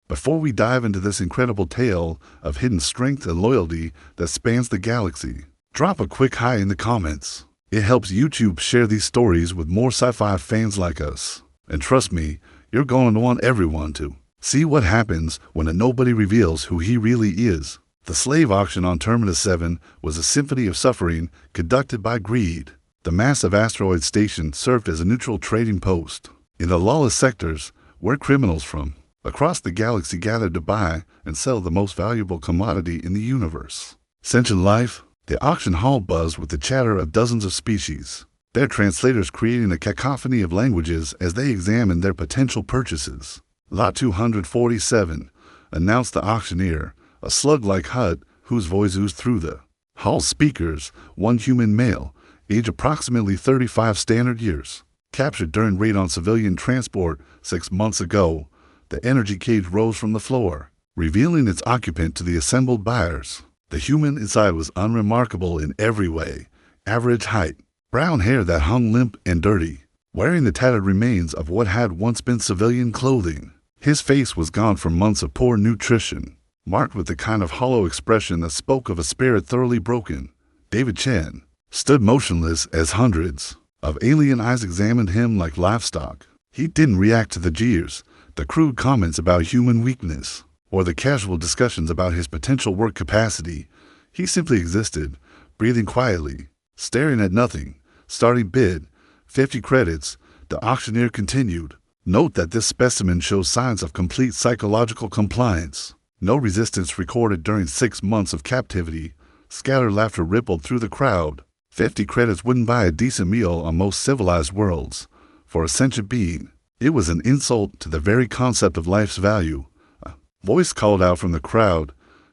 Before we dive into this incredible tale of hidden strength and loyalty that spans the galaxy, drop a quick hi in the comments. It helps YouTube share these stories with more sci-fi fans like us. And trust me, you're going to want everyone to see what happens when a nobody reveals who he really is. The slave auction on Terminus 7 was a symphony of suffering conducted by greed. The massive asteroid station served as a neutral trading post in the lawless sectors where criminals from across the galaxy gathered to buy and sell the most valuable commodity in the universe. Sentient life. The auction hall buzzed with the chatter of dozens of species, their translators creating a cacophony of languages as they examined their potential purchases. Lot 247, announced the auctioneer, a slug-like hut whose voice oozed through the hall's speakers. One human male, age approximately 35 standard years, captured during raid on civilian transport 6 months ago. The energy cage rose from the floor, revealing its occupant to the assembled buyers. The human inside was unremarkable in every way. Average height, brown hair that hung limp and dirty, wearing the tattered remains of what had once been civilian clothing. His face was gone from months of poor nutrition, marked with the kind of hollow expression that spoke of a spirit thoroughly broken. David Chen stood motionless as hundreds of alien eyes examined him like livestock. He didn't react to the jeers, the crude comments about human weakness, or the casual discussions about his potential work capacity. He simply existed, breathing quietly, staring at nothing. Starting bid, 50 credits, the auctioneer continued. Note that this specimen shows signs of complete psychological compliance. No resistance recorded during 6 months of captivity. Scattered laughter rippled through the crowd. 50 credits wouldn't buy a decent meal on most civilized worlds. For a sentient being, it was an insult to the very concept of life's value. A voice called out from the crowd,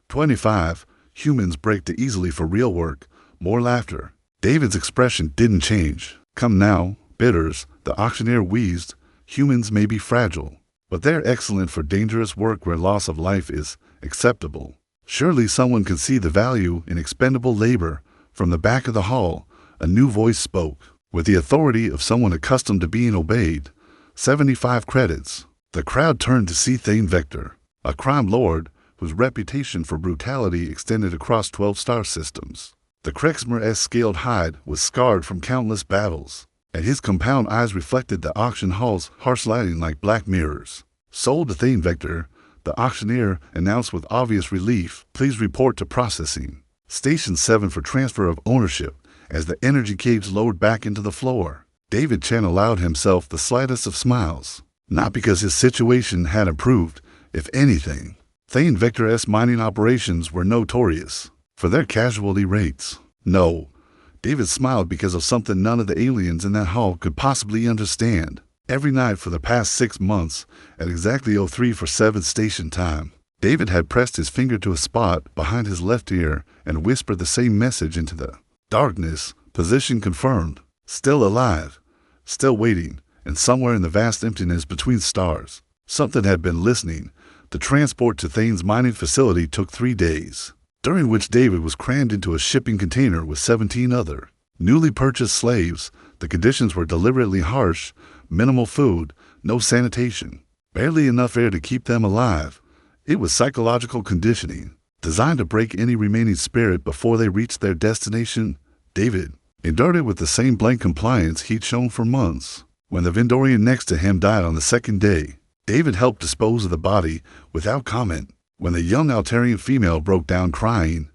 25, humans break too easily for real work. More laughter. David's expression didn't change. Come now, bidders, the auctioneer wheezed. Humans may be fragile, but they're excellent for dangerous work where loss of life is acceptable. Surely someone can see the value in expendable labor. From the back of the hall, a new voice spoke, with the authority of someone accustomed to being obeyed. 75 credits. The crowd turned to see Thane Vector, a crime lord whose reputation for brutality extended across 12 star systems. The Krexmer-esque scaled hide was scarred from countless battles, and his compound eyes reflected the auction hall's harsh lighting like black mirrors. Sold to Thane Vector, the auctioneer announced with obvious relief, please report to processing. Station 7 for transfer of ownership. As the energy cage lowered back into the floor, David Chen allowed himself the slightest of smiles. Not because his situation had improved, if anything. Thane Vector-esque mining operations were notorious for their casualty rates. No, David smiled because of something none of the aliens in that hall could possibly understand. Every night for the past 6 months, at exactly 03:47 station time, David had pressed his finger to a spot behind his left ear and whispered the same message into the darkness. Position confirmed. Still alive, still waiting, and somewhere in the vast emptiness between stars, something had been listening. The transport to Thane's mining facility took 3 days, during which David was crammed into a shipping container with 17 other newly purchased slaves. The conditions were deliberately harsh: minimal food, no sanitation, barely enough air to keep them alive. It was psychological conditioning, designed to break any remaining spirit before they reached their destination. David endured it with the same blank compliance he'd shown for months. When the Vendorian next to him died on the 2nd day, David helped dispose of the body without comment. When the young Altarian female broke down crying,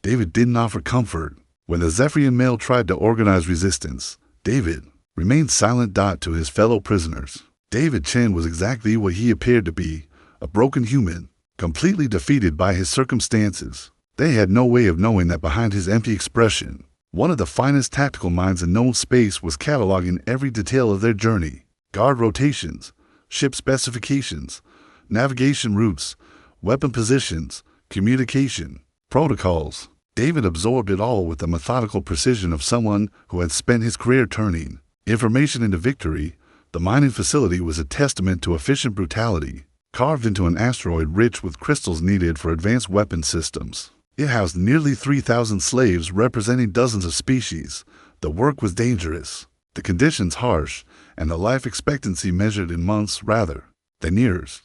David didn't offer comfort. When the Zephyrian male tried to organize resistance, David remained silent. To his fellow prisoners, David Chen was exactly what he appeared to be, a broken human, completely defeated by his circumstances. They had no way of knowing that behind his empty expression, one of the finest tactical minds in known space was cataloging every detail of their journey. Guard rotations, ship specifications, navigation routes, weapon positions, communication, protocols. David absorbed it all with the methodical precision of someone who had spent his career turning information into victory. The mining facility was a testament to efficient brutality, carved into an asteroid rich with crystals needed for advanced weapon systems. It housed nearly 3,000 slaves representing dozens of species. The work was dangerous, the conditions harsh, and the life expectancy measured in months rather than years.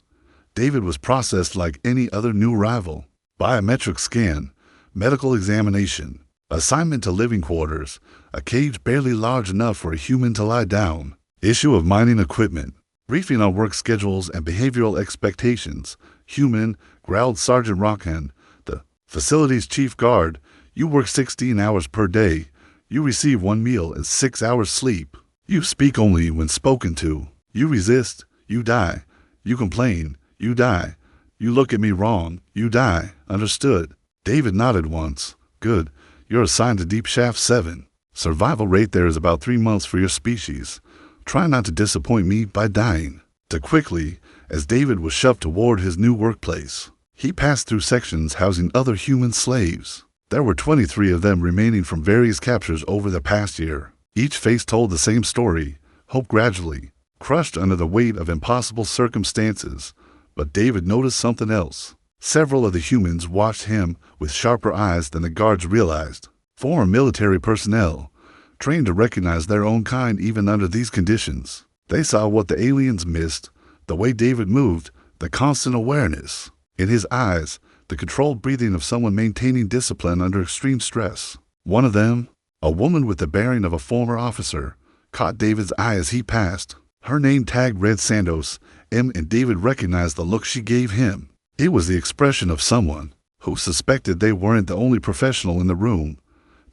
David was processed like any other new arrival. Biometric scan, medical examination, assignment to living quarters, a cage barely large enough for a human to lie down, issue of mining equipment, briefing on work schedules and behavioral expectations. Human, growled Sergeant Rockhand, the facility's chief guard. You work 16 hours per day. You receive 1 meal and 6 hours sleep. You speak only when spoken to. You resist, you die. You complain, you die. You look at me wrong, you die. Understood. David nodded once. Good. You're assigned to Deep Shaft 7. Survival rate there is about 3 months for your species. Try not to disappoint me by dying. Too quickly, as David was shoved toward his new workplace. He passed through sections housing other human slaves. There were 23 of them remaining from various captures over the past year. Each face told the same story, hope gradually, crushed under the weight of impossible circumstances. But David noticed something else. Several of the humans watched him with sharper eyes than the guards realized. Former military personnel, trained to recognize their own kind even under these conditions. They saw what the aliens missed, the way David moved, the constant awareness. In his eyes, the controlled breathing of someone maintaining discipline under extreme stress. One of them, a woman with the bearing of a former officer, caught David's eye as he passed. Her name tag read Santos, M, and David recognized the look she gave him. It was the expression of someone who suspected they weren't the only professional in the room.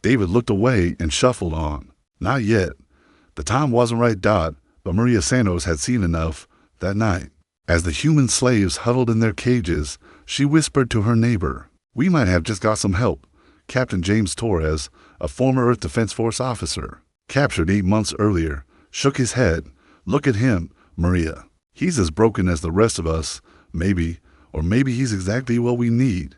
David looked away and shuffled on. Not yet. The time wasn't right, but Maria Santos had seen enough that night. As the human slaves huddled in their cages, she whispered to her neighbor, "We might have just got some help." Captain James Torres, a former Earth Defense Force officer, captured 8 months earlier, shook his head. "Look at him, Maria. He's as broken as the rest of us, maybe, or maybe he's exactly what we need."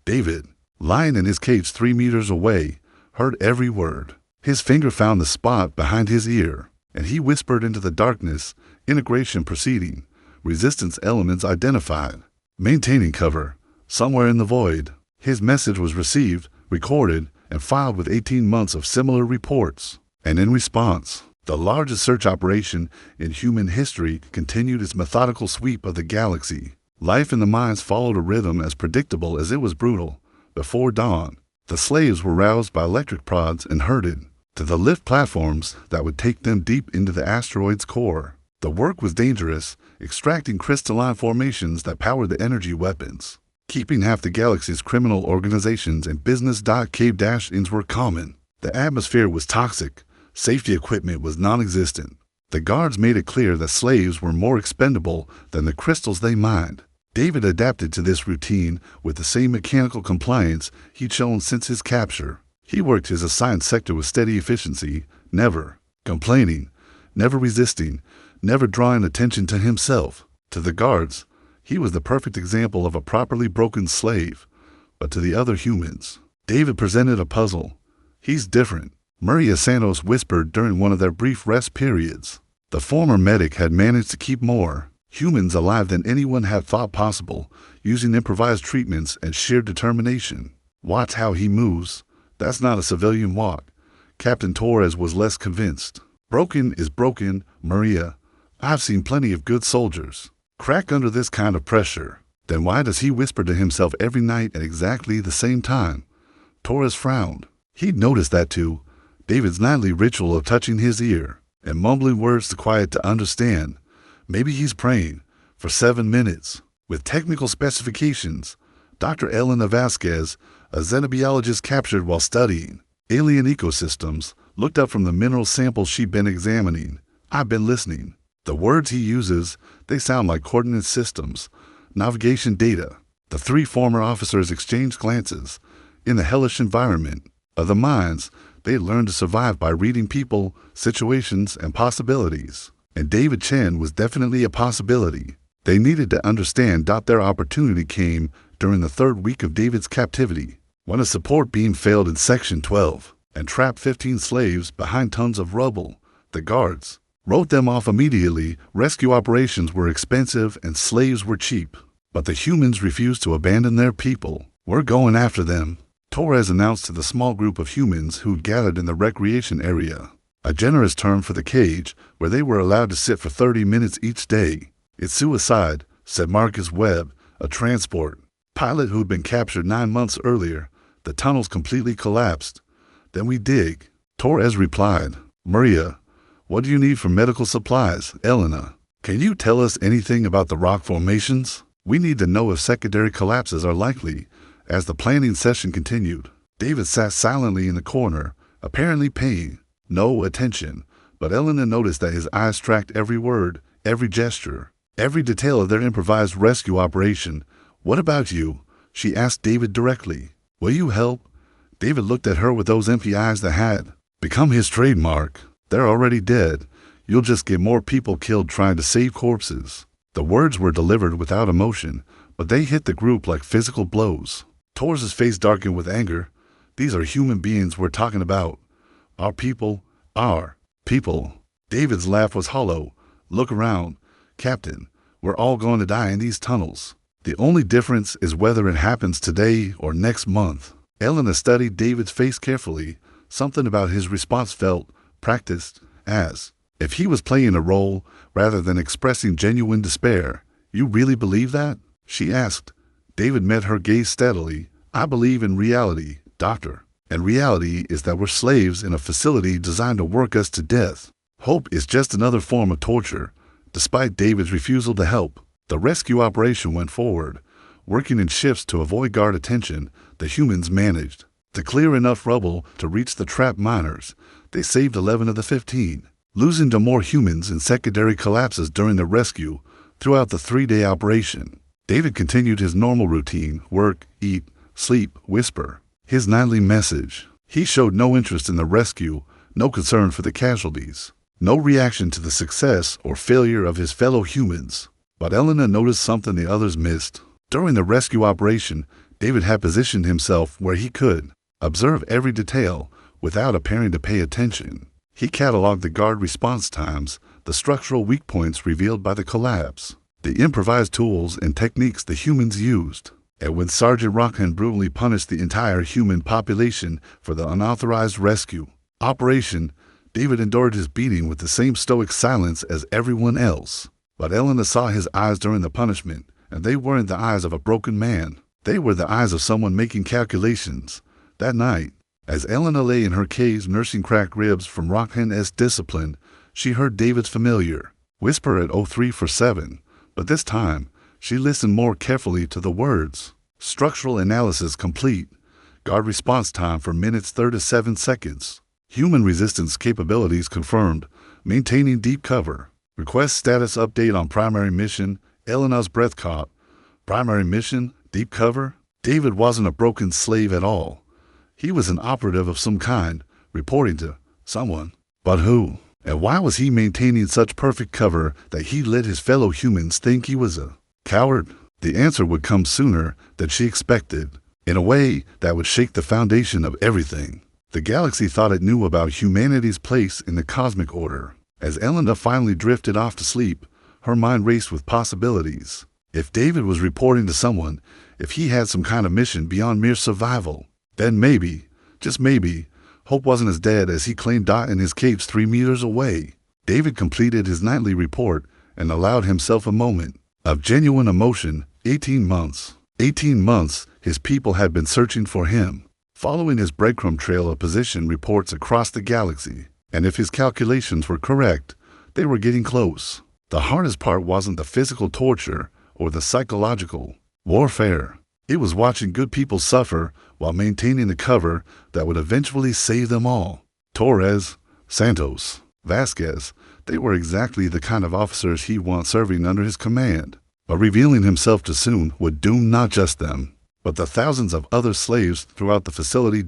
David, lying in his cage 3 meters away, heard every word. His finger found the spot behind his ear, and he whispered into the darkness, "Integration proceeding. Resistance elements identified. Maintaining cover. Somewhere in the void." His message was received, recorded, and filed with 18 months of similar reports. And in response, the largest search operation in human history continued its methodical sweep of the galaxy. Life in the mines followed a rhythm as predictable as it was brutal. Before dawn, the slaves were roused by electric prods and herded to the lift platforms that would take them deep into the asteroid's core. The work was dangerous, extracting crystalline formations that powered the energy weapons. Keeping half the galaxy's criminal organizations and business cave-ins were common. The atmosphere was toxic. Safety equipment was non-existent. The guards made it clear that slaves were more expendable than the crystals they mined. David adapted to this routine with the same mechanical compliance he'd shown since his capture. He worked his assigned sector with steady efficiency, never complaining, never resisting, never drawing attention to himself. To the guards, he was the perfect example of a properly broken slave. But to the other humans, David presented a puzzle. "He's different," Maria Santos whispered during one of their brief rest periods. The former medic had managed to keep more humans alive than anyone had thought possible, using improvised treatments and sheer determination. "Watch how he moves. That's not a civilian walk." Captain Torres was less convinced. "Broken is broken, Maria. I've seen plenty of good soldiers crack under this kind of pressure." Then why does he whisper to himself every night at exactly the same time? Torres frowned. He'd noticed that too. David's nightly ritual of touching his ear and mumbling words to quiet to understand. Maybe he's praying for 7 minutes. With technical specifications, Dr. Elena Vasquez, a xenobiologist captured while studying alien ecosystems, looked up from the mineral samples she'd been examining. "I've been listening. The words he uses, they sound like coordinate systems, navigation data." The 3 former officers exchanged glances. In the hellish environment of the mines, they learned to survive by reading people, situations, and possibilities. And David Chen was definitely a possibility. They needed to understand that their opportunity came during the 3rd week of David's captivity, when a support beam failed in Section 12 and trapped 15 slaves behind tons of rubble. The guards wrote them off immediately. Rescue operations were expensive and slaves were cheap. But the humans refused to abandon their people. "We're going after them," Torres announced to the small group of humans who'd gathered in the recreation area, a generous term for the cage where they were allowed to sit for 30 minutes each day. "It's suicide," said Marcus Webb, a transport pilot who'd been captured 9 months earlier. The tunnels completely collapsed. Then we dig, Torres replied. Maria, what do you need for medical supplies? Elena, can you tell us anything about the rock formations? We need to know if secondary collapses are likely. As the planning session continued, David sat silently in the corner, apparently paying no attention, but Elena noticed that his eyes tracked every word, every gesture, every detail of their improvised rescue operation. What about you? She asked David directly. Will you help? David looked at her with those empty eyes that had become his trademark. They're already dead. You'll just get more people killed trying to save corpses. The words were delivered without emotion, but they hit the group like physical blows. Torres' face darkened with anger. These are human beings we're talking about. Our people. David's laugh was hollow. Look around, Captain. We're all going to die in these tunnels. The only difference is whether it happens today or next month. Elena studied David's face carefully. Something about his response felt practiced, as if he was playing a role rather than expressing genuine despair. You really believe that? She asked. David met her gaze steadily. I believe in reality, Doctor. And reality is that we're slaves in a facility designed to work us to death. Hope is just another form of torture. Despite David's refusal to help, the rescue operation went forward. Working in shifts to avoid guard attention, the humans managed to clear enough rubble to reach the trapped miners. They saved 11 of the 15, losing to more humans in secondary collapses during the rescue. Throughout the 3-day operation, David continued his normal routine: work, eat, sleep, whisper. His nightly message. He showed no interest in the rescue, no concern for the casualties, no reaction to the success or failure of his fellow humans. But Elena noticed something the others missed. During the rescue operation, David had positioned himself where he could observe every detail without appearing to pay attention. He cataloged the guard response times, the structural weak points revealed by the collapse, the improvised tools and techniques the humans used. And when Sergeant Rockhand brutally punished the entire human population for the unauthorized rescue operation, David endured his beating with the same stoic silence as everyone else. But Elena saw his eyes during the punishment, and they weren't the eyes of a broken man. They were the eyes of someone making calculations. That night, as Elena lay in her cage nursing cracked ribs from Rockhand's discipline, she heard David's familiar whisper at 0347, but this time, she listened more carefully to the words. Structural analysis complete. Guard response time for minutes 37 seconds. Human resistance capabilities confirmed. Maintaining deep cover. Request status update on primary mission. Elena's breath caught. Primary mission? Deep cover? David wasn't a broken slave at all. He was an operative of some kind, reporting to someone. But who? And why was he maintaining such perfect cover that he let his fellow humans think he was a coward? The answer would come sooner than she expected, in a way that would shake the foundation of everything. The galaxy thought it knew about humanity's place in the cosmic order. As Elena finally drifted off to sleep, her mind raced with possibilities. If David was reporting to someone, if he had some kind of mission beyond mere survival, then maybe, just maybe, Hope wasn't as dead as he claimed in his cage 3 meters away. David completed his nightly report and allowed himself a moment of genuine emotion. 18 months. 18 months his people had been searching for him, following his breadcrumb trail of position reports across the galaxy. And if his calculations were correct, they were getting close. The hardest part wasn't the physical torture or the psychological warfare. It was watching good people suffer while maintaining the cover that would eventually save them all. Torres, Santos, Vasquez, they were exactly the kind of officers he'd want serving under his command. But revealing himself too soon would doom not just them, but the thousands of other slaves throughout the facility.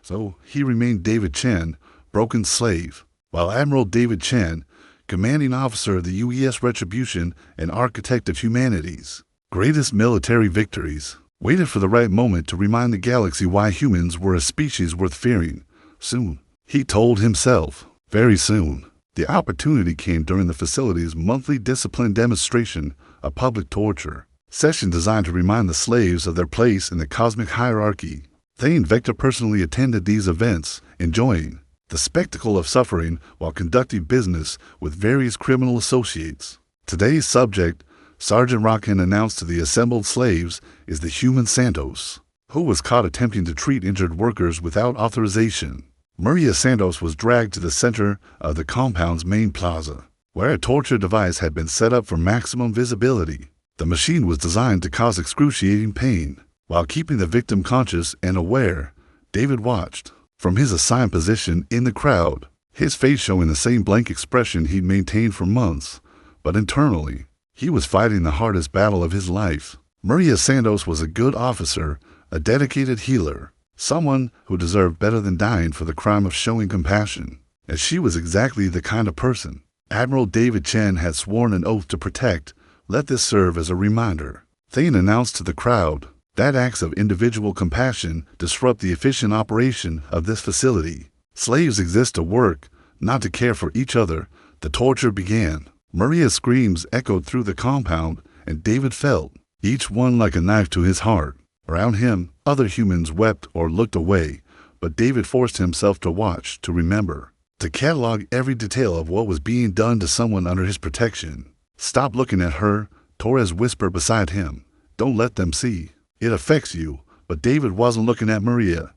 So he remained David Chen, broken slave, while Admiral David Chen, commanding officer of the UES Retribution and architect of humanity's greatest military victories, waited for the right moment to remind the galaxy why humans were a species worth fearing. Soon, he told himself, very soon. The opportunity came during the facility's monthly discipline demonstration, a public torture session designed to remind the slaves of their place in the cosmic hierarchy. Thane Vector personally attended these events, enjoying the spectacle of suffering while conducting business with various criminal associates. Today's subject, Sergeant Rockin announced to the assembled slaves, is the human Santos, who was caught attempting to treat injured workers without authorization. Maria Santos was dragged to the center of the compound's main plaza, where a torture device had been set up for maximum visibility. The machine was designed to cause excruciating pain. While keeping the victim conscious and aware, David watched from his assigned position in the crowd, his face showing the same blank expression he'd maintained for months, but internally, he was fighting the hardest battle of his life. Maria Santos was a good officer, a dedicated healer, someone who deserved better than dying for the crime of showing compassion, as she was exactly the kind of person Admiral David Chen had sworn an oath to protect. Let this serve as a reminder. Thane announced to the crowd that acts of individual compassion disrupt the efficient operation of this facility. Slaves exist to work, not to care for each other. The torture began. Maria's screams echoed through the compound, and David felt each one like a knife to his heart. Around him, other humans wept or looked away, but David forced himself to watch, to remember, to catalog every detail of what was being done to someone under his protection. Stop looking at her, Torres whispered beside him. Don't let them see. It affects you. But David wasn't looking at Maria.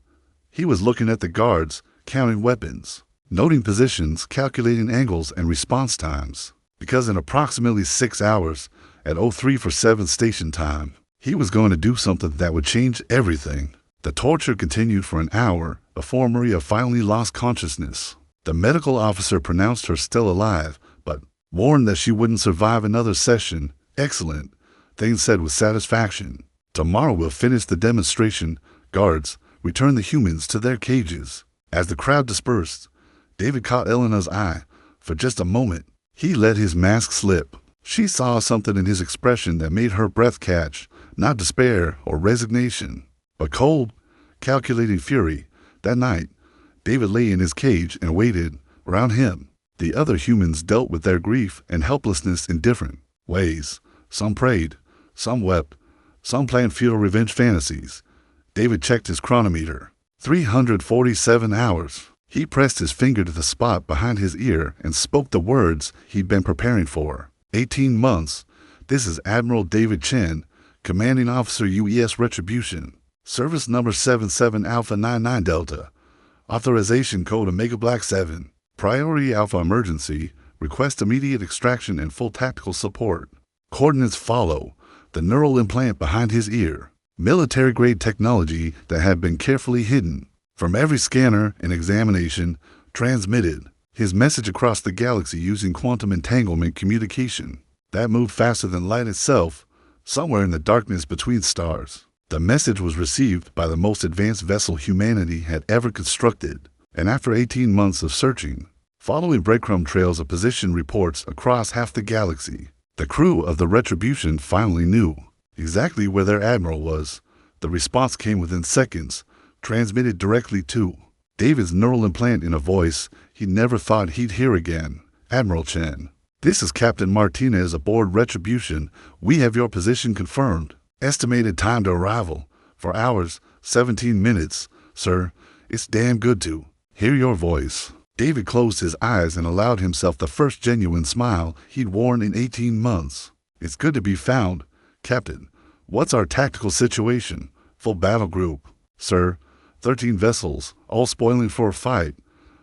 He was looking at the guards, counting weapons, noting positions, calculating angles and response times. Because in approximately 6 hours, at 0347 station time, he was going to do something that would change everything. The torture continued for an hour before Maria finally lost consciousness. The medical officer pronounced her still alive, but warned that she wouldn't survive another session. Excellent, Thane said with satisfaction. Tomorrow we'll finish the demonstration. Guards, return the humans to their cages. As the crowd dispersed, David caught Elena's eye. For just a moment, he let his mask slip. She saw something in his expression that made her breath catch, not despair or resignation, but cold, calculating fury. That night, David lay in his cage and waited. Around him, the other humans dealt with their grief and helplessness in different ways. Some prayed, some wept, some planned futile revenge fantasies. David checked his chronometer. 347 hours. He pressed his finger to the spot behind his ear and spoke the words he'd been preparing for. 18 months. This is Admiral David Chen, Commanding Officer UES Retribution. Service number 77 Alpha 99 Delta. Authorization code Omega Black 7. Priority Alpha Emergency. Request immediate extraction and full tactical support. Coordinates follow. The neural implant behind his ear. Military-grade technology that had been carefully hidden from every scanner and examination. Transmitted his message across the galaxy using quantum entanglement communication that moved faster than light itself, somewhere in the darkness between stars. The message was received by the most advanced vessel humanity had ever constructed, and after 18 months of searching, following breadcrumb trails of position reports across half the galaxy, the crew of the Retribution finally knew exactly where their admiral was. The response came within seconds, transmitted directly to David's neural implant in a voice he never thought he'd hear again. Admiral Chen, this is Captain Martinez aboard Retribution. We have your position confirmed. Estimated time to arrival, 4 hours, 17 minutes. Sir, it's damn good to hear your voice. David closed his eyes and allowed himself the first genuine smile he'd worn in 18 months. It's good to be found. Captain, what's our tactical situation? Full battle group. Sir, 13 vessels, all spoiling for a fight.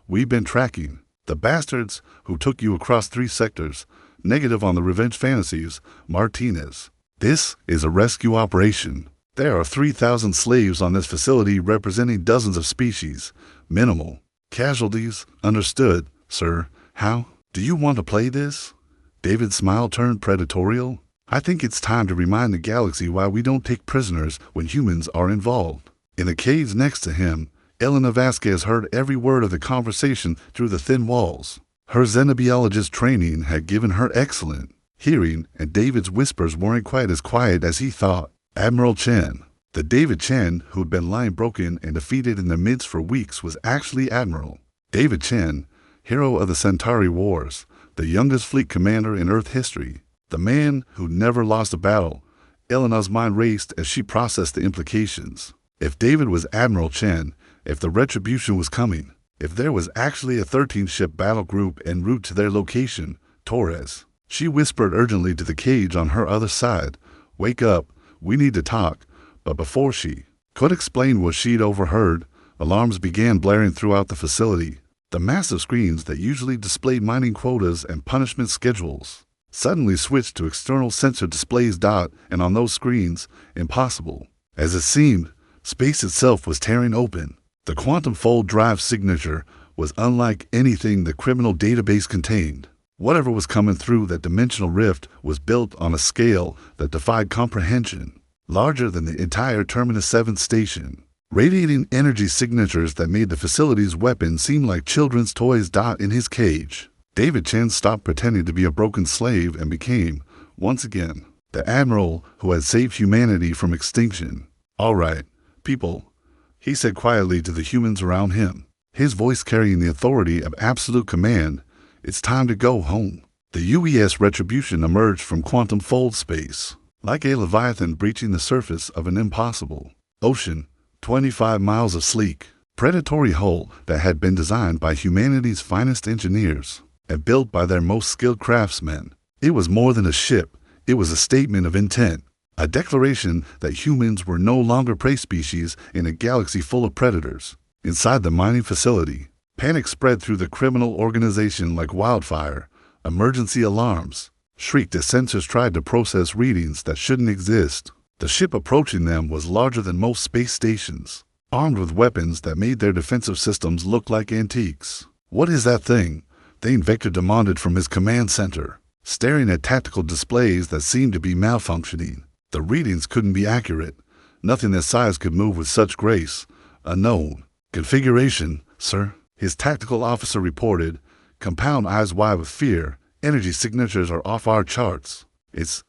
We've been tracking the bastards who took you across 3 sectors. Negative on the revenge fantasies. Martinez. This is a rescue operation. There are 3,000 slaves on this facility representing dozens of species. Minimal casualties. Understood, sir. How do you want to play this? David's smile turned predatorial. I think it's time to remind the galaxy why we don't take prisoners when humans are involved. In the cage next to him, Elena Vasquez heard every word of the conversation through the thin walls. Her xenobiologist training had given her excellent hearing, and David's whispers weren't quite as quiet as he thought. Admiral Chen. The David Chen who'd been lying broken and defeated in the midst for weeks was actually Admiral David Chen, hero of the Centauri Wars, the youngest fleet commander in Earth history, the man who'd never lost a battle. Elena's mind raced as she processed the implications. If David was Admiral Chen, if the Retribution was coming, if there was actually a 13-ship battle group en route to their location, Torres She whispered urgently to the cage on her other side. "Wake up, we need to talk." But before she could explain what she'd overheard, alarms began blaring throughout the facility. The massive screens that usually displayed mining quotas and punishment schedules suddenly switched to external sensor displays. And on those screens, impossible as it seemed, space itself was tearing open. The quantum fold drive signature was unlike anything the criminal database contained. Whatever was coming through that dimensional rift was built on a scale that defied comprehension, larger than the entire Terminus 7 station, radiating energy signatures that made the facility's weapons seem like children's toys. In his cage, David Chen stopped pretending to be a broken slave and became, once again, the admiral who had saved humanity from extinction. "All right, people," he said quietly to the humans around him, his voice carrying the authority of absolute command. "It's time to go home." The UES Retribution emerged from quantum fold space, like a leviathan breaching the surface of an impossible ocean. 25 miles of sleek, predatory hull that had been designed by humanity's finest engineers and built by their most skilled craftsmen. It was more than a ship, it was a statement of intent, a declaration that humans were no longer prey species in a galaxy full of predators. Inside the mining facility, panic spread through the criminal organization like wildfire. Emergency alarms shrieked as sensors tried to process readings that shouldn't exist. The ship approaching them was larger than most space stations, armed with weapons that made their defensive systems look like antiques. "What is that thing?" Thane Vector demanded from his command center, staring at tactical displays that seemed to be malfunctioning. The readings couldn't be accurate. Nothing that size could move with such grace. "Unknown configuration, sir," his tactical officer reported, compound eyes wide with fear. "Energy signatures are off our charts. It's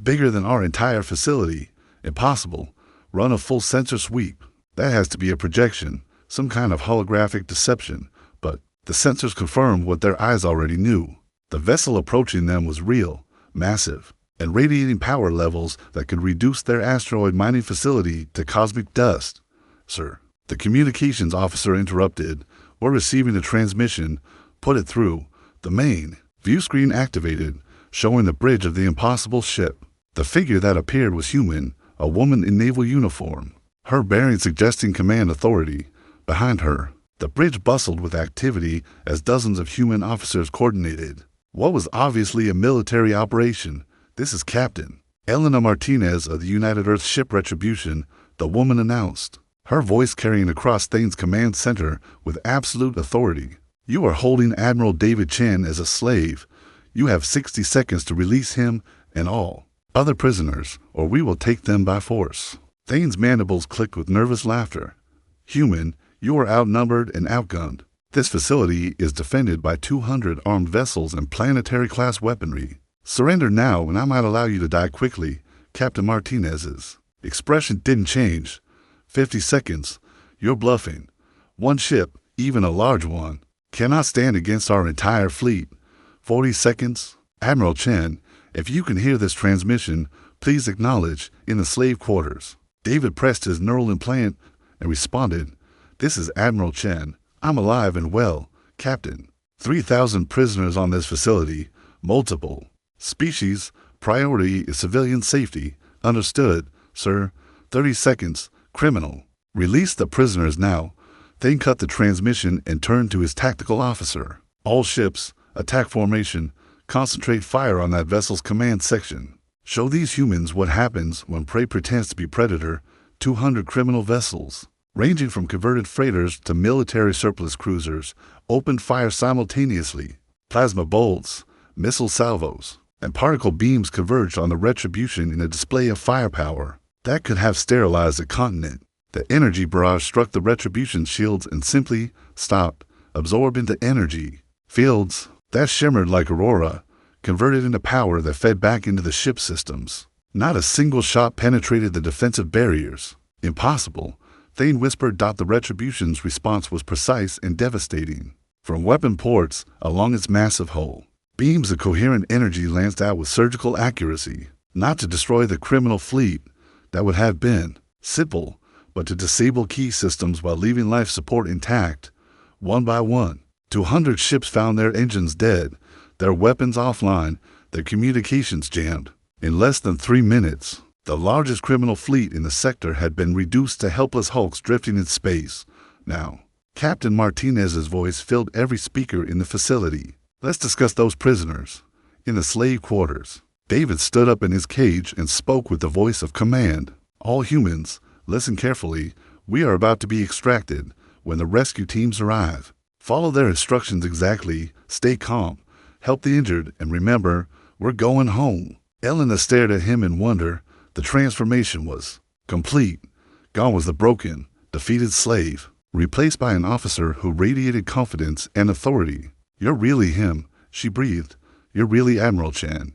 bigger than our entire facility. Impossible. Run a full sensor sweep." That has to be a projection, some kind of holographic deception. But the sensors confirmed what their eyes already knew. The vessel approaching them was real, massive, and radiating power levels that could reduce their asteroid mining facility to cosmic dust. "Sir," the communications officer interrupted, "we're receiving a transmission. Put it through." The main view screen activated, showing the bridge of the impossible ship. The figure that appeared was human, a woman in naval uniform, her bearing suggesting command authority. Behind her, the bridge bustled with activity as dozens of human officers coordinated what was obviously a military operation. "This is Captain Elena Martinez of the United Earth Ship Retribution," the woman announced, her voice carrying across Thane's command center with absolute authority. "You are holding Admiral David Chen as a slave. You have 60 seconds to release him and all other prisoners, or we will take them by force." Thane's mandibles clicked with nervous laughter. "Human, you are outnumbered and outgunned. This facility is defended by 200 armed vessels and planetary-class weaponry. Surrender now and I might allow you to die quickly." Captain Martinez's expression didn't change. 50 seconds. You're bluffing. One ship, even a large one, cannot stand against our entire fleet. 40 seconds. Admiral Chen, if you can hear this transmission, please acknowledge in the slave quarters. David pressed his neural implant and responded, "This is Admiral Chen. I'm alive and well, Captain. 3,000 prisoners on this facility, multiple species. Priority is civilian safety. Understood, sir. 30 seconds. Criminal. Release the prisoners now." Thane cut the transmission and turned to his tactical officer. "All ships, attack formation. Concentrate fire on that vessel's command section. Show these humans what happens when prey pretends to be predator. 200 criminal vessels, ranging from converted freighters to military surplus cruisers, opened fire simultaneously. Plasma bolts, missile salvos, and particle beams converged on the Retribution in a display of firepower that could have sterilized a continent. The energy barrage struck the Retribution shields and simply stopped, absorbed into energy fields that shimmered like aurora, converted into power that fed back into the ship systems. Not a single shot penetrated the defensive barriers. "Impossible," Thane whispered. The Retribution's response was precise and devastating. From weapon ports along its massive hull, beams of coherent energy lanced out with surgical accuracy, not to destroy the criminal fleet that would have been simple, but to disable key systems while leaving life support intact. One by one, 200 ships found their engines dead, their weapons offline, their communications jammed. In less than 3 minutes, the largest criminal fleet in the sector had been reduced to helpless hulks drifting in space. Now, Captain Martinez's voice filled every speaker in the facility. Let's discuss those prisoners. In the slave quarters, David stood up in his cage and spoke with the voice of command. All humans, listen carefully. We are about to be extracted. When the rescue teams arrive, follow their instructions exactly, stay calm, help the injured, and remember, we're going home. Elena stared at him in wonder. The transformation was complete. Gone was the broken, defeated slave, replaced by an officer who radiated confidence and authority. You're really him, she breathed. You're really Admiral Chen.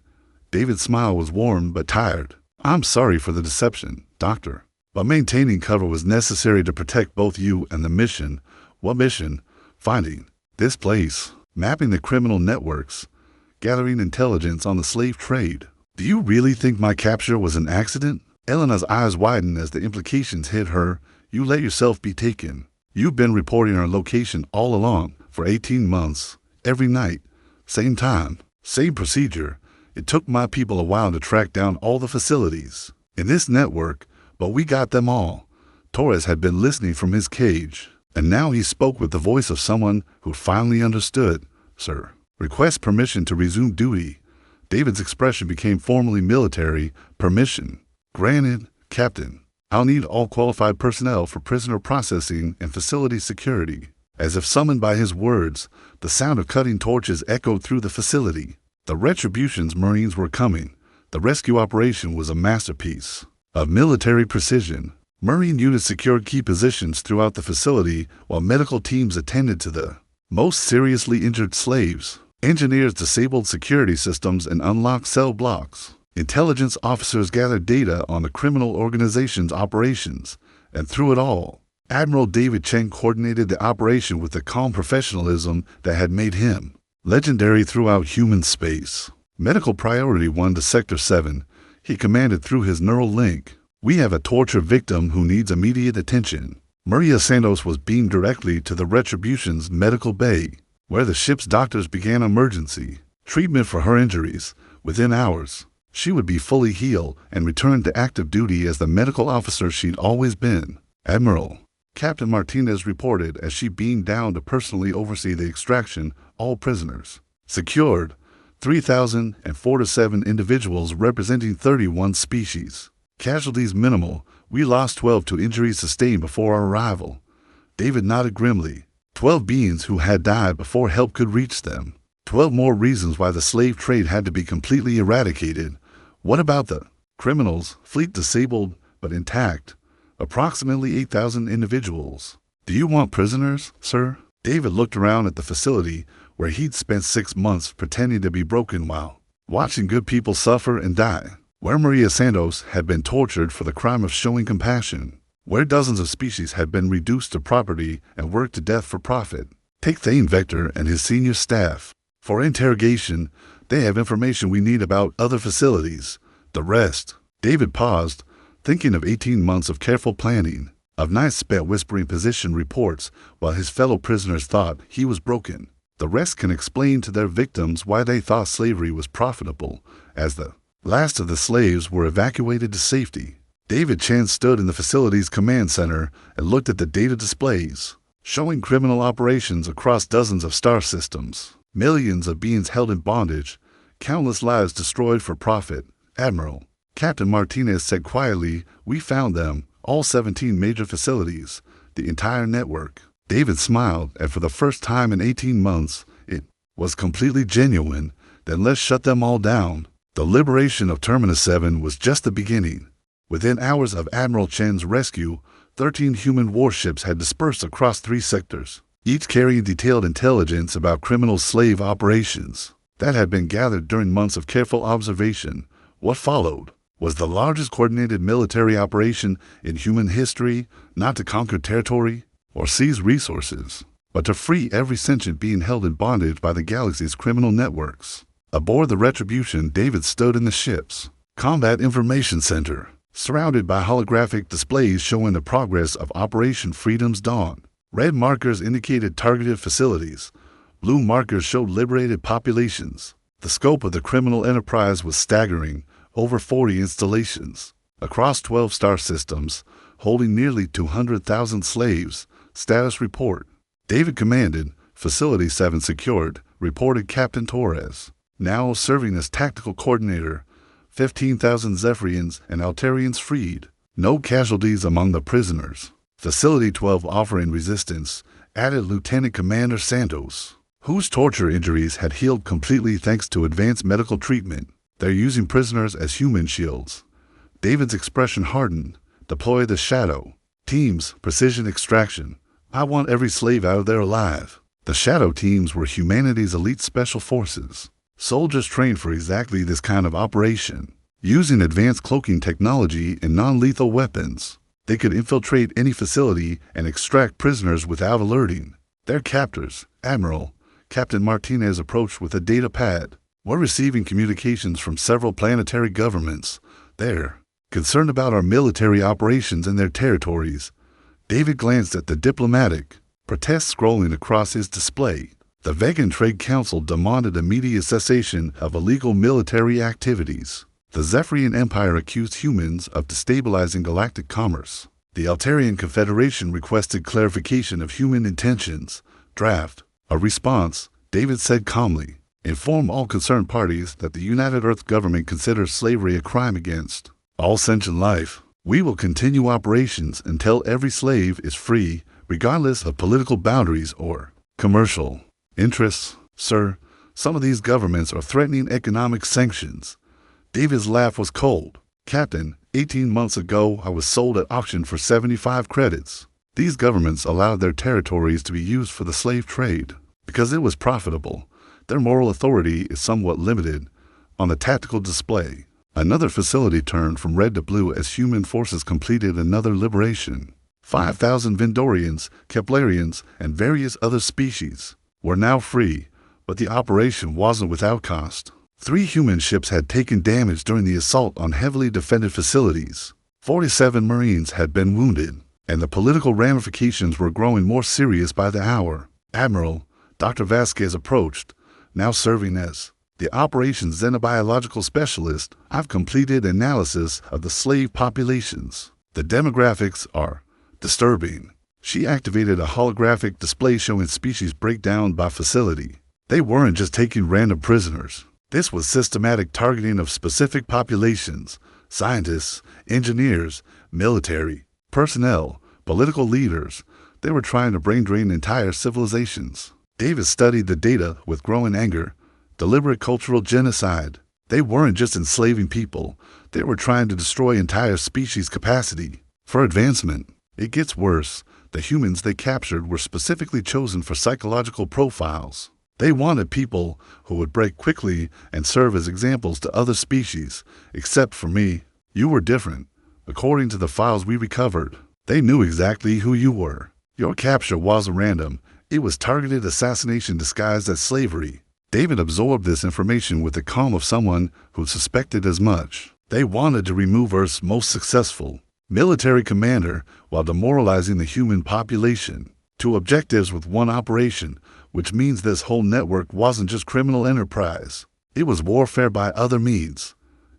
David's smile was warm but tired. I'm sorry for the deception, Doctor. But maintaining cover was necessary to protect both you and the mission. What mission? Finding this place, mapping the criminal networks, gathering intelligence on the slave trade. Do you really think my capture was an accident? Elena's eyes widened as the implications hit her. You let yourself be taken. You've been reporting our location all along, for 18 months, every night, same time, same procedure. It took my people a while to track down all the facilities in this network, but we got them all. Torres had been listening from his cage, and now he spoke with the voice of someone who finally understood. Sir, request permission to resume duty. David's expression became formally military. Permission. Granted, Captain. I'll need all qualified personnel for prisoner processing and facility security. As if summoned by his words, the sound of cutting torches echoed through the facility. The Retribution's Marines were coming. The rescue operation was a masterpiece of military precision. Marine units secured key positions throughout the facility while medical teams attended to the most seriously injured slaves. Engineers disabled security systems and unlocked cell blocks. Intelligence officers gathered data on the criminal organization's operations. And through it all, Admiral David Chen coordinated the operation with the calm professionalism that had made him legendary throughout human space. Medical Priority 1 to Sector 7. He commanded through his neural link. We have a torture victim who needs immediate attention. Maria Santos was beamed directly to the Retribution's medical bay, where the ship's doctors began emergency treatment for her injuries. Within hours, she would be fully healed and return to active duty as the medical officer she'd always been. Admiral, Captain Martinez reported as she beamed down to personally oversee the extraction. All prisoners secured. 3,047 individuals representing 31 species. Casualties minimal. We lost 12 to injuries sustained before our arrival. David nodded grimly. 12 beings who had died before help could reach them. 12 more reasons why the slave trade had to be completely eradicated. What about the criminals? Fleet disabled but intact. Approximately 8,000 individuals. Do you want prisoners, sir? David looked around at the facility where he'd spent 6 months pretending to be broken while watching good people suffer and die. Where Maria Santos had been tortured for the crime of showing compassion. Where dozens of species had been reduced to property and worked to death for profit. Take Thane Vector and his senior staff. For interrogation, they have information we need about other facilities. The rest. David paused, thinking of 18 months of careful planning, of nights spent whispering position reports while his fellow prisoners thought he was broken. The rest can explain to their victims why they thought slavery was profitable, as the last of the slaves were evacuated to safety. David Chen stood in the facility's command center and looked at the data displays, showing criminal operations across dozens of star systems, millions of beings held in bondage, countless lives destroyed for profit. Admiral, Captain Martinez said quietly, we found them, all 17 major facilities, the entire network. David smiled, and for the first time in 18 months, it was completely genuine. Then let's shut them all down. The liberation of Terminus 7 was just the beginning. Within hours of Admiral Chen's rescue, 13 human warships had dispersed across 3 sectors, each carrying detailed intelligence about criminal slave operations that had been gathered during months of careful observation. What followed was the largest coordinated military operation in human history, not to conquer territory or seize resources, but to free every sentient being held in bondage by the galaxy's criminal networks. Aboard the Retribution, David stood in the ship's Combat Information Center, surrounded by holographic displays showing the progress of Operation Freedom's Dawn. Red markers indicated targeted facilities. Blue markers showed liberated populations. The scope of the criminal enterprise was staggering, over 40 installations, across 12 star systems, holding nearly 200,000 slaves. Status report. David commanded, Facility 7 secured, reported Captain Torres, now serving as tactical coordinator. 15,000 Zephyrians and Altarians freed. No casualties among the prisoners. Facility 12 offering resistance, added Lieutenant Commander Santos, whose torture injuries had healed completely thanks to advanced medical treatment. They're using prisoners as human shields. David's expression hardened. Deploy the Shadow. Teams, precision extraction. I want every slave out of there alive. The Shadow teams were humanity's elite special forces. Soldiers trained for exactly this kind of operation. Using advanced cloaking technology and non-lethal weapons, they could infiltrate any facility and extract prisoners without alerting. Their captors, Admiral, Captain Martinez, approached with a data pad. We're receiving communications from several planetary governments. They're concerned about our military operations in their territories. David glanced at the diplomatic protest scrolling across his display. The Vegan Trade Council demanded immediate cessation of illegal military activities. The Zephyrian Empire accused humans of destabilizing galactic commerce. The Altarian Confederation requested clarification of human intentions. Draft. A response, David said calmly. Inform all concerned parties that the United Earth government considers slavery a crime against all sentient life. We will continue operations until every slave is free, regardless of political boundaries or commercial interests. Sir, some of these governments are threatening economic sanctions. David's laugh was cold. Captain, 18 months ago I was sold at auction for 75 credits. These governments allowed their territories to be used for the slave trade because it was profitable. Their moral authority is somewhat limited. On the tactical display, another facility turned from red to blue as human forces completed another liberation. 5,000 Vendorians, Keplerians, and various other species were now free, but the operation wasn't without cost. 3 human ships had taken damage during the assault on heavily defended facilities. 47 Marines had been wounded, and the political ramifications were growing more serious by the hour. Admiral Dr. Vasquez approached, now serving as the operations xenobiological specialist. I've completed analysis of the slave populations. The demographics are disturbing. She activated a holographic display showing species breakdown by facility. They weren't just taking random prisoners. This was systematic targeting of specific populations: scientists, engineers, military personnel, political leaders. They were trying to brain drain entire civilizations. David studied the data with growing anger. Deliberate cultural genocide. They weren't just enslaving people. They were trying to destroy entire species' capacity for advancement. It gets worse. The humans they captured were specifically chosen for psychological profiles. They wanted people who would break quickly and serve as examples to other species. Except for me, you were different. According to the files we recovered, they knew exactly who you were. Your capture wasn't random. It was targeted assassination disguised as slavery. David absorbed this information with the calm of someone who suspected as much. They wanted to remove Earth's most successful military commander while demoralizing the human population. 2 objectives with 1 operation, which means this whole network wasn't just criminal enterprise. It was warfare by other means.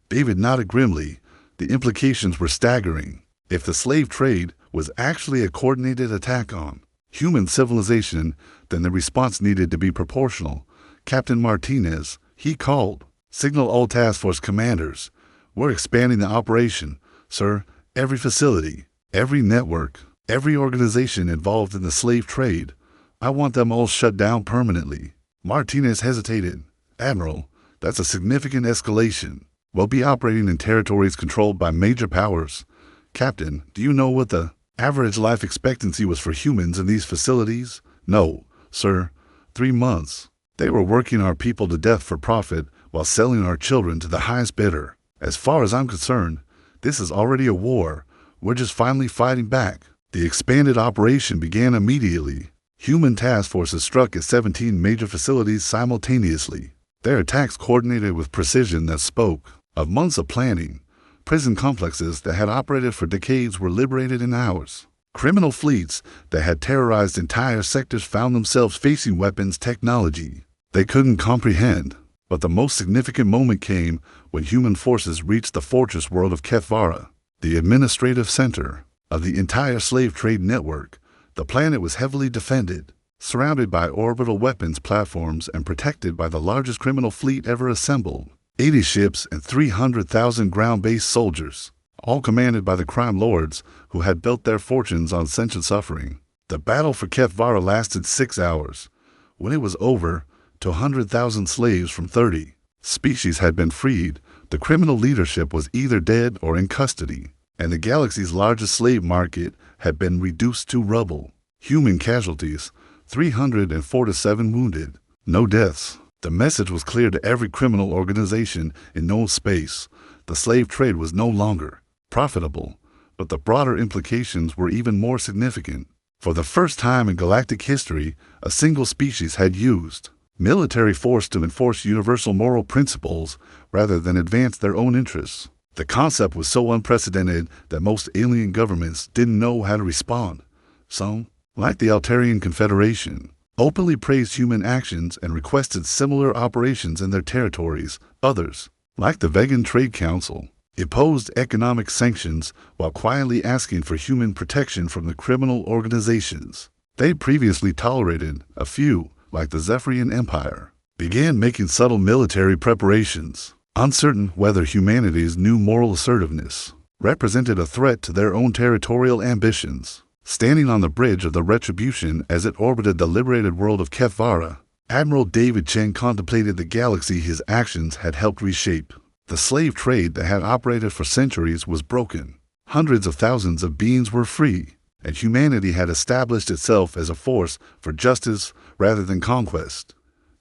David nodded grimly. The implications were staggering. If the slave trade was actually a coordinated attack on human civilization, then the response needed to be proportional. Captain Martinez, he called. Signal all task force commanders. We're expanding the operation, sir. Every facility, every network, every organization involved in the slave trade. I want them all shut down permanently. Martinez hesitated. Admiral, that's a significant escalation. We'll be operating in territories controlled by major powers. Captain, do you know what the average life expectancy was for humans in these facilities? No, sir. 3 months. They were working our people to death for profit while selling our children to the highest bidder. As far as I'm concerned, this is already a war. We're just finally fighting back. The expanded operation began immediately. Human task forces struck at 17 major facilities simultaneously. Their attacks coordinated with precision that spoke of months of planning. Prison complexes that had operated for decades were liberated in hours. Criminal fleets that had terrorized entire sectors found themselves facing weapons technology they couldn't comprehend. But the most significant moment came when human forces reached the fortress world of Kethvara, the administrative center of the entire slave trade network. The planet was heavily defended, surrounded by orbital weapons platforms and protected by the largest criminal fleet ever assembled. 80 ships and 300,000 ground-based soldiers, all commanded by the crime lords who had built their fortunes on sentient suffering. The battle for Kethvara lasted 6 hours. When it was over, 200,000 slaves from 30 species had been freed. The criminal leadership was either dead or in custody, and the galaxy's largest slave market had been reduced to rubble. Human casualties, 347 wounded, no deaths. The message was clear to every criminal organization in known space. The slave trade was no longer profitable, but the broader implications were even more significant. For the first time in galactic history, a single species had used military force to enforce universal moral principles rather than advance their own interests. The concept was so unprecedented that most alien governments didn't know how to respond. Some, like the Altarian Confederation, openly praised human actions and requested similar operations in their territories. Others, like the Vegan Trade Council, imposed economic sanctions while quietly asking for human protection from the criminal organizations they previously tolerated. A few, like the Zephyrian Empire, began making subtle military preparations, uncertain whether humanity's new moral assertiveness represented a threat to their own territorial ambitions. Standing on the bridge of the Retribution as it orbited the liberated world of Kethvara, Admiral David Chen contemplated the galaxy his actions had helped reshape. The slave trade that had operated for centuries was broken. Hundreds of thousands of beings were free, and humanity had established itself as a force for justice rather than conquest.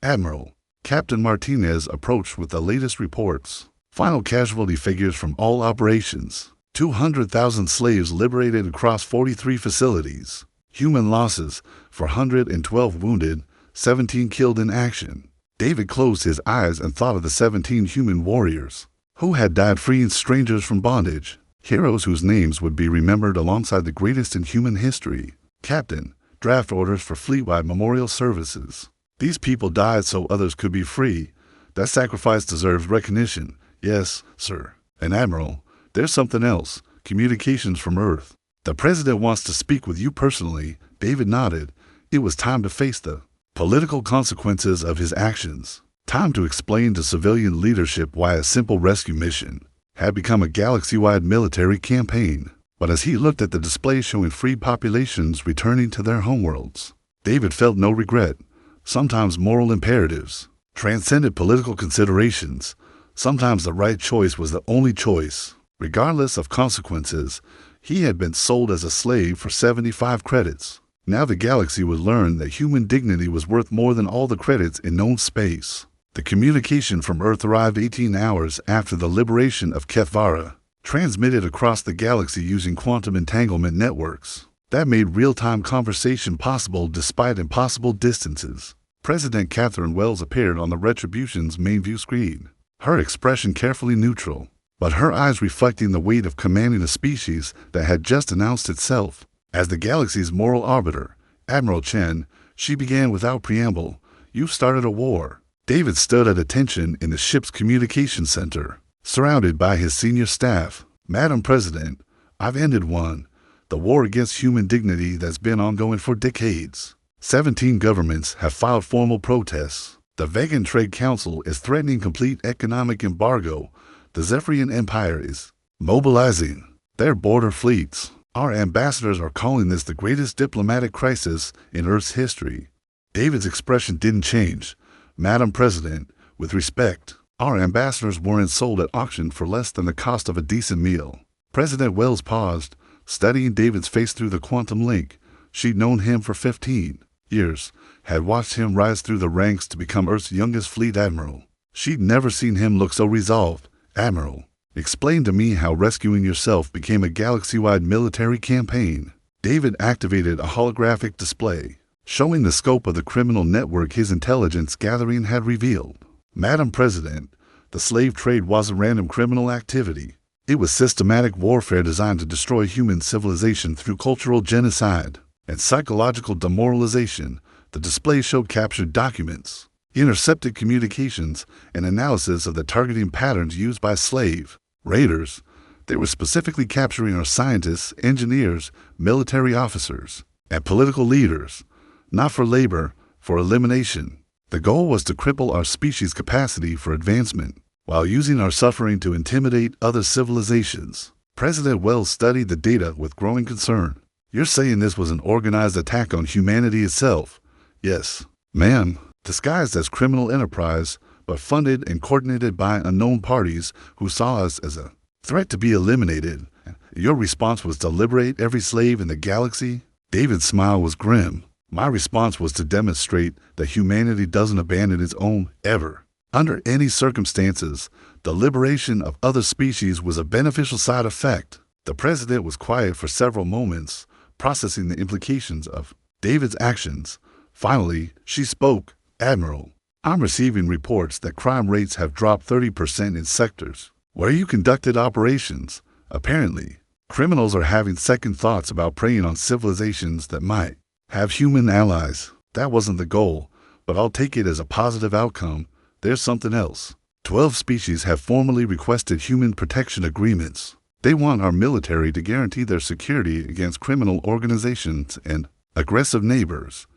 Admiral Captain Martinez approached with the latest reports. Final casualty figures from all operations. 200,000 slaves liberated across 43 facilities. Human losses, 412 wounded, 17 killed in action. David closed his eyes and thought of the 17 human warriors who had died freeing strangers from bondage. Heroes whose names would be remembered alongside the greatest in human history. Captain, draft orders for fleet-wide memorial services. These people died so others could be free. That sacrifice deserves recognition. Yes, sir. And Admiral, there's something else. Communications from Earth. The President wants to speak with you personally. David nodded. It was time to face the political consequences of his actions. Time to explain to civilian leadership why a simple rescue mission had become a galaxy-wide military campaign. But as he looked at the display showing free populations returning to their homeworlds, David felt no regret. Sometimes moral imperatives transcended political considerations. Sometimes the right choice was the only choice. Regardless of consequences, he had been sold as a slave for 75 credits. Now the galaxy would learn that human dignity was worth more than all the credits in known space. The communication from Earth arrived 18 hours after the liberation of Kethvara, transmitted across the galaxy using quantum entanglement networks. That made real-time conversation possible despite impossible distances. President Catherine Wells appeared on the Retribution's main view screen, her expression carefully neutral, but her eyes reflecting the weight of commanding a species that had just announced itself as the galaxy's moral arbiter. Admiral Chen, she began without preamble, "You've started a war." David stood at attention in the ship's communication center, surrounded by his senior staff. "Madam President, I've ended one. The war against human dignity that's been ongoing for decades. 17 governments have filed formal protests. The Vegan Trade Council is threatening complete economic embargo. The Zephyrian Empire is mobilizing their border fleets. Our ambassadors are calling this the greatest diplomatic crisis in Earth's history." David's expression didn't change. "Madam President, with respect, our ambassadors weren't sold at auction for less than the cost of a decent meal." President Wells paused, studying David's face through the quantum link. She'd known him for 15 years, had watched him rise through the ranks to become Earth's youngest fleet admiral. She'd never seen him look so resolved. "Admiral, explain to me how rescuing yourself became a galaxy-wide military campaign." David activated a holographic display, showing the scope of the criminal network his intelligence gathering had revealed. "Madam President, the slave trade wasn't random criminal activity. It was systematic warfare designed to destroy human civilization through cultural genocide and psychological demoralization." The display showed captured documents, intercepted communications, and analysis of the targeting patterns used by slave raiders. They were specifically capturing our scientists, engineers, military officers, and political leaders, not for labor, for elimination. The goal was to cripple our species' capacity for advancement, while using our suffering to intimidate other civilizations. President Wells studied the data with growing concern. You're saying this was an organized attack on humanity itself? Yes, ma'am. Disguised as criminal enterprise, but funded and coordinated by unknown parties who saw us as a threat to be eliminated. Your response was to liberate every slave in the galaxy? David's smile was grim. My response was to demonstrate that humanity doesn't abandon its own, ever. Under any circumstances, the liberation of other species was a beneficial side effect. The president was quiet for several moments, processing the implications of David's actions. Finally, she spoke. Admiral, I'm receiving reports that crime rates have dropped 30% in sectors where you conducted operations. Apparently, criminals are having second thoughts about preying on civilizations that might have human allies. That wasn't the goal, but I'll take it as a positive outcome. There's something else. 12 species have formally requested human protection agreements. They want our military to guarantee their security against criminal organizations and aggressive neighbors.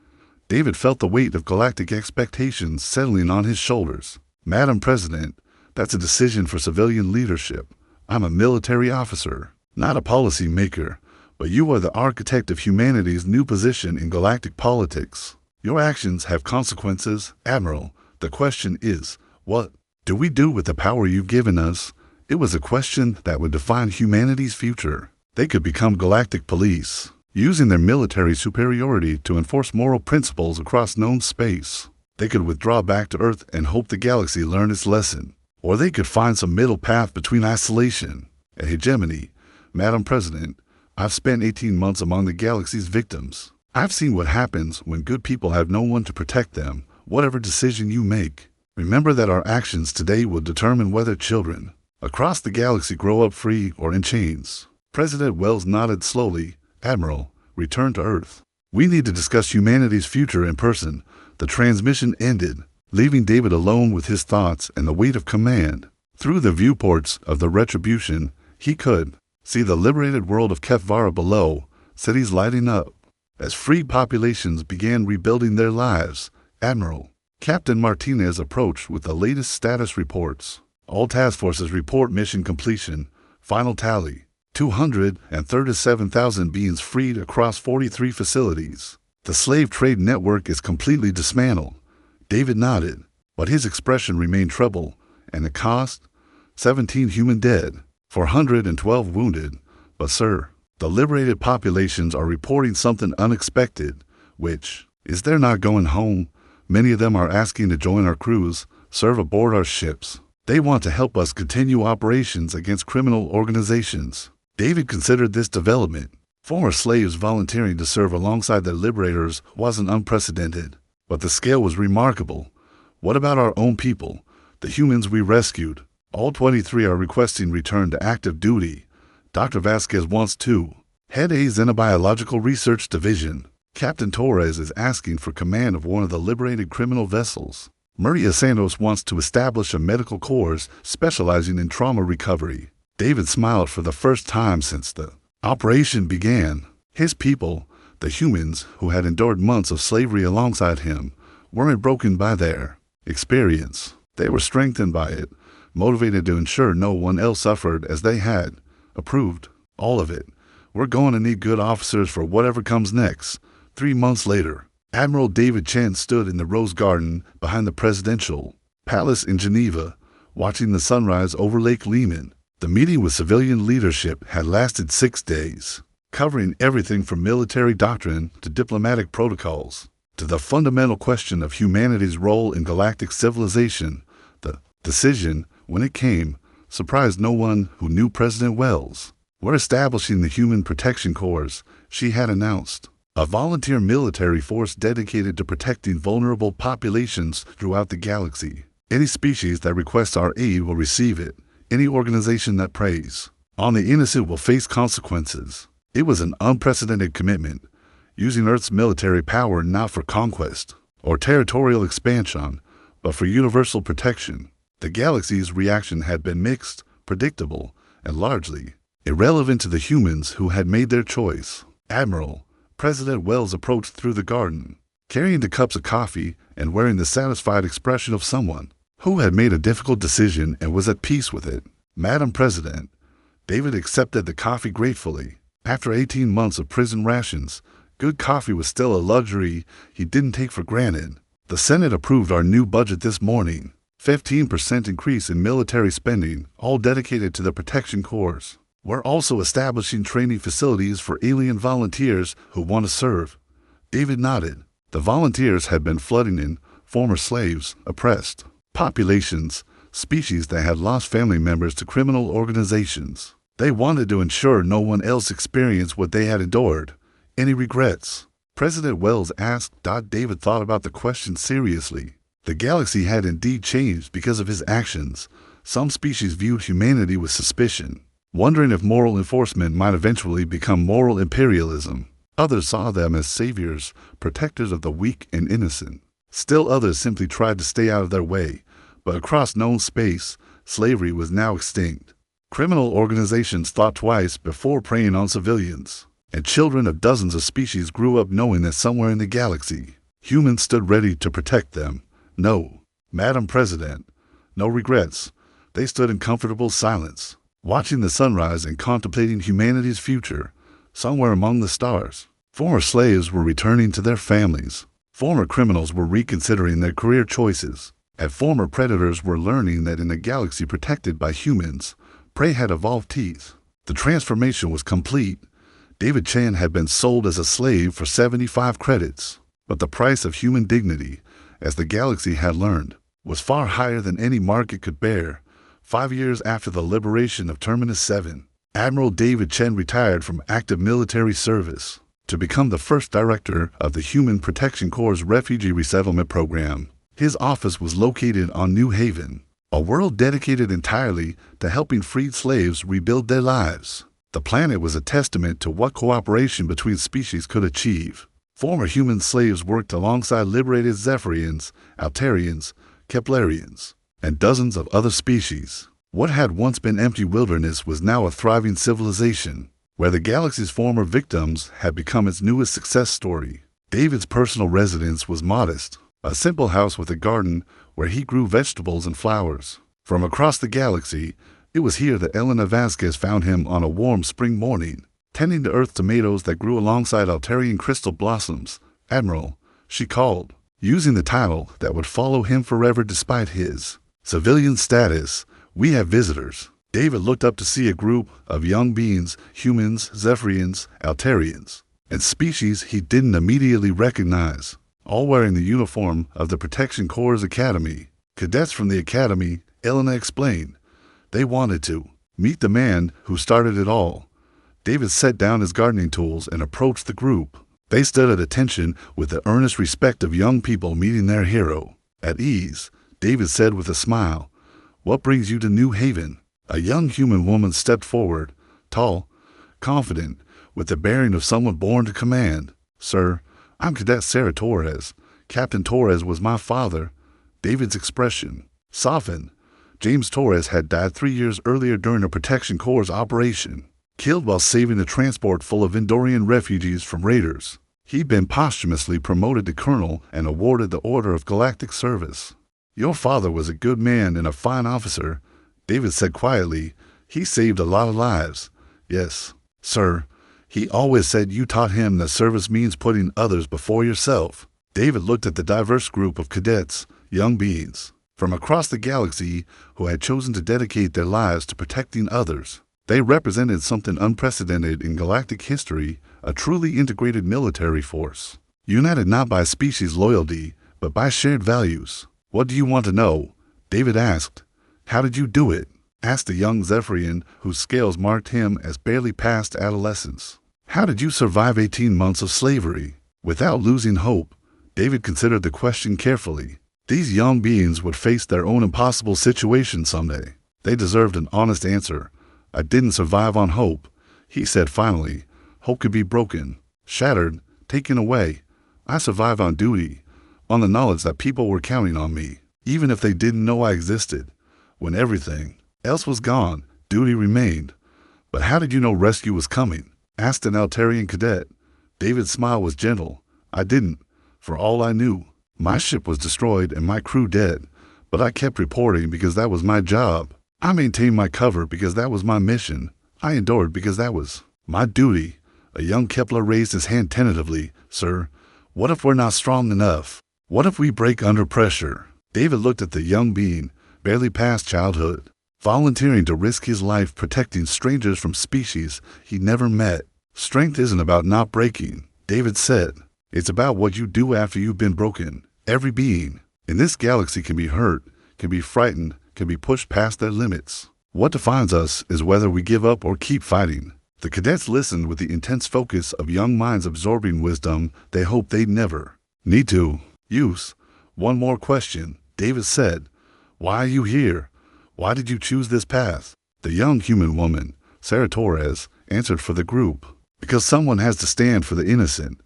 David felt the weight of galactic expectations settling on his shoulders. Madam President, that's a decision for civilian leadership. I'm a military officer, not a policy maker, but you are the architect of humanity's new position in galactic politics. Your actions have consequences, Admiral. The question is, what do we do with the power you've given us? It was a question that would define humanity's future. They could become galactic police, using their military superiority to enforce moral principles across known space. They could withdraw back to Earth and hope the galaxy learned its lesson. Or they could find some middle path between isolation and hegemony. Madam President, I've spent 18 months among the galaxy's victims. I've seen what happens when good people have no one to protect them. Whatever decision you make, remember that our actions today will determine whether children across the galaxy grow up free or in chains. President Wells nodded slowly. Admiral, return to Earth. We need to discuss humanity's future in person. The transmission ended, leaving David alone with his thoughts and the weight of command. Through the viewports of the Retribution, he could see the liberated world of Kefvara below, cities lighting up, as free populations began rebuilding their lives. Admiral, Captain Martinez approached with the latest status reports. All task forces report mission completion. Final tally, 237,000 beings freed across 43 facilities. The slave trade network is completely dismantled. David nodded, but his expression remained troubled. And the cost? 17 human dead, 412 wounded. But sir, the liberated populations are reporting something unexpected, which is they're not going home. Many of them are asking to join our crews, serve aboard our ships. They want to help us continue operations against criminal organizations. David considered this development. Former slaves volunteering to serve alongside their liberators wasn't unprecedented, but the scale was remarkable. What about our own people, the humans we rescued? All 23 are requesting return to active duty. Dr. Vasquez wants to head a Xenobiological Research Division. Captain Torres is asking for command of one of the liberated criminal vessels. Maria Santos wants to establish a medical corps specializing in trauma recovery. David smiled for the first time since the operation began. His people, the humans who had endured months of slavery alongside him, weren't broken by their experience. They were strengthened by it, motivated to ensure no one else suffered as they had. Approved. All of it. We're going to need good officers for whatever comes next. 3 months later, Admiral David Chen stood in the Rose Garden behind the presidential palace in Geneva, watching the sunrise over Lake Leman. The meeting with civilian leadership had lasted 6 days, covering everything from military doctrine to diplomatic protocols, to the fundamental question of humanity's role in galactic civilization. The decision, when it came, surprised no one who knew President Wells. We're establishing the Human Protection Corps, she had announced, a volunteer military force dedicated to protecting vulnerable populations throughout the galaxy. Any species that requests our aid will receive it. Any organization that preys on the innocent will face consequences. It was an unprecedented commitment, using Earth's military power not for conquest or territorial expansion, but for universal protection. The galaxy's reaction had been mixed, predictable, and largely irrelevant to the humans who had made their choice. Admiral President Wells approached through the garden, carrying the cups of coffee and wearing the satisfied expression of someone who had made a difficult decision and was at peace with it. Madam President, David accepted the coffee gratefully. After 18 months of prison rations, good coffee was still a luxury he didn't take for granted. The Senate approved our new budget this morning. 15% increase in military spending, all dedicated to the protection corps. We're also establishing training facilities for alien volunteers who want to serve. David nodded. The volunteers had been flooding in former slaves, oppressed populations, species that had lost family members to criminal organizations. They wanted to ensure no one else experienced what they had endured. Any regrets? President Wells asked. David thought about the question seriously. The galaxy had indeed changed because of his actions. Some species viewed humanity with suspicion, wondering if moral enforcement might eventually become moral imperialism. Others saw them as saviors, protectors of the weak and innocent. Still others simply tried to stay out of their way. But across known space, slavery was now extinct. Criminal organizations thought twice before preying on civilians, and children of dozens of species grew up knowing that somewhere in the galaxy, humans stood ready to protect them. No, Madam President, no regrets. They stood in comfortable silence, watching the sunrise and contemplating humanity's future, somewhere among the stars. Former slaves were returning to their families. Former criminals were reconsidering their career choices. And former predators were learning that in a galaxy protected by humans, prey had evolved teeth. The transformation was complete. David Chen had been sold as a slave for 75 credits. But the price of human dignity, as the galaxy had learned, was far higher than any market could bear. 5 years after the liberation of Terminus 7, Admiral David Chen retired from active military service to become the first director of the Human Protection Corps' Refugee Resettlement Program. His office was located on New Haven, a world dedicated entirely to helping freed slaves rebuild their lives. The planet was a testament to what cooperation between species could achieve. Former human slaves worked alongside liberated Zephyrians, Altarians, Keplerians, and dozens of other species. What had once been empty wilderness was now a thriving civilization, where the galaxy's former victims had become its newest success story. David's personal residence was modest, a simple house with a garden where he grew vegetables and flowers. From across the galaxy, it was here that Elena Vasquez found him on a warm spring morning, tending to earth tomatoes that grew alongside Altarian crystal blossoms. Admiral, she called, using the title that would follow him forever despite his civilian status. We have visitors. David looked up to see a group of young beings, humans, Zephyrians, Altarians, and species he didn't immediately recognize, all wearing the uniform of the Protection Corps Academy. Cadets from the Academy, Elena explained. They wanted to meet the man who started it all. David set down his gardening tools and approached the group. They stood at attention with the earnest respect of young people meeting their hero. At ease, David said with a smile, "What brings you to New Haven?" A young human woman stepped forward, tall, confident, with the bearing of someone born to command. "Sir, I'm Cadet Sarah Torres. Captain Torres was my father." David's expression softened. James Torres had died 3 years earlier during a Protection Corps operation, killed while saving a transport full of Endorian refugees from raiders. He'd been posthumously promoted to colonel and awarded the Order of Galactic Service. "Your father was a good man and a fine officer," David said quietly. "He saved a lot of lives." "Yes, sir. He always said you taught him that service means putting others before yourself." David looked at the diverse group of cadets, young beings from across the galaxy who had chosen to dedicate their lives to protecting others. They represented something unprecedented in galactic history, a truly integrated military force, united not by species loyalty, but by shared values. "What do you want to know?" David asked. "How did you do it?" asked a young Zephyrian whose scales marked him as barely past adolescence. "How did you survive 18 months of slavery?" Without losing hope, David considered the question carefully. These young beings would face their own impossible situation someday. They deserved an honest answer. "I didn't survive on hope," he said finally. "Hope could be broken, shattered, taken away. I survived on duty, on the knowledge that people were counting on me." even if they didn't know I existed. When everything else was gone, duty remained. But how did you know rescue was coming? Asked an Altarian cadet. David's smile was gentle. I didn't. For all I knew, my ship was destroyed and my crew dead. But I kept reporting because that was my job. I maintained my cover because that was my mission. I endured because that was my duty. A young Kepler raised his hand tentatively. Sir, what if we're not strong enough? What if we break under pressure? David looked at the young being, barely past childhood, volunteering to risk his life protecting strangers from species he never met. Strength isn't about not breaking, David said. It's about what you do after you've been broken. Every being in this galaxy can be hurt, can be frightened, can be pushed past their limits. What defines us is whether we give up or keep fighting. The cadets listened with the intense focus of young minds absorbing wisdom they hoped they'd never need to use. One more question, David said. Why are you here? Why did you choose this path? The young human woman, Sarah Torres, answered for the group. Because someone has to stand for the innocent.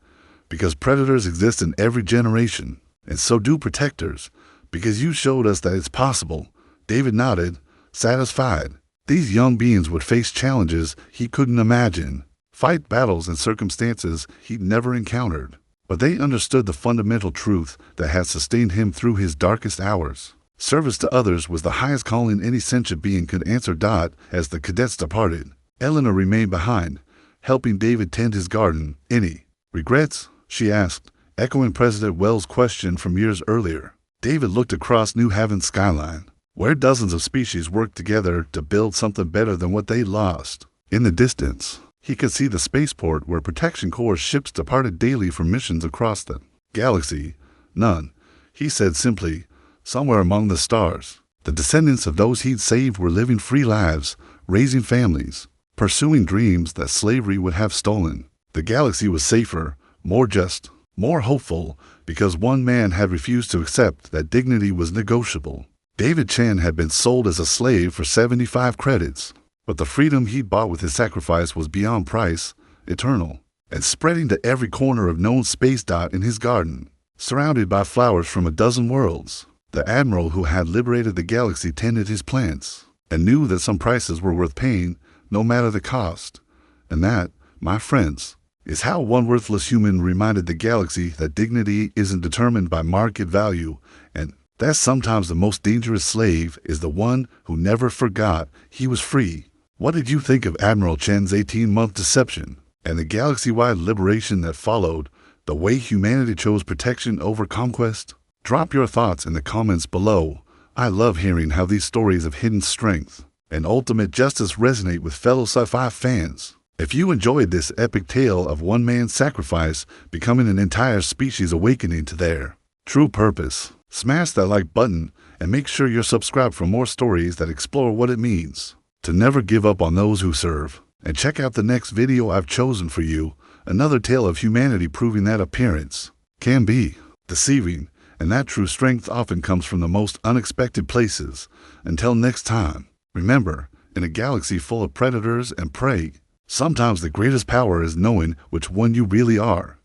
Because predators exist in every generation, and so do protectors. Because you showed us that it's possible. David nodded, satisfied. These young beings would face challenges he couldn't imagine, fight battles and circumstances he'd never encountered. But they understood the fundamental truth that had sustained him through his darkest hours. Service to others was the highest calling any sentient being could answer. As the cadets departed, Eleanor remained behind, helping David tend his garden. Any regrets? She asked, echoing President Wells' question from years earlier. David looked across New Haven's skyline, where dozens of species worked together to build something better than what they lost. In the distance, he could see the spaceport where Protection Corps ships departed daily for missions across the galaxy. None, he said simply. Somewhere among the stars, the descendants of those he'd saved were living free lives, raising families, pursuing dreams that slavery would have stolen. The galaxy was safer, more just, more hopeful, because one man had refused to accept that dignity was negotiable. David Chen had been sold as a slave for 75 credits, but the freedom he'd bought with his sacrifice was beyond price, eternal, and spreading to every corner of known space. In his garden, surrounded by flowers from a dozen worlds, the admiral who had liberated the galaxy tended his plants, and knew that some prices were worth paying, no matter the cost. And that, my friends, is how one worthless human reminded the galaxy that dignity isn't determined by market value, and that sometimes the most dangerous slave is the one who never forgot he was free. What did you think of Admiral Chen's 18-month deception and the galaxy-wide liberation that followed, the way humanity chose protection over conquest? Drop your thoughts in the comments below. I love hearing how these stories of hidden strength and ultimate justice resonate with fellow sci-fi fans. If you enjoyed this epic tale of one man's sacrifice becoming an entire species awakening to their true purpose, smash that like button and make sure you're subscribed for more stories that explore what it means to never give up on those who serve. And check out the next video I've chosen for you, another tale of humanity proving that appearance can be deceiving, and that true strength often comes from the most unexpected places. Until next time, remember, in a galaxy full of predators and prey, sometimes the greatest power is knowing which one you really are.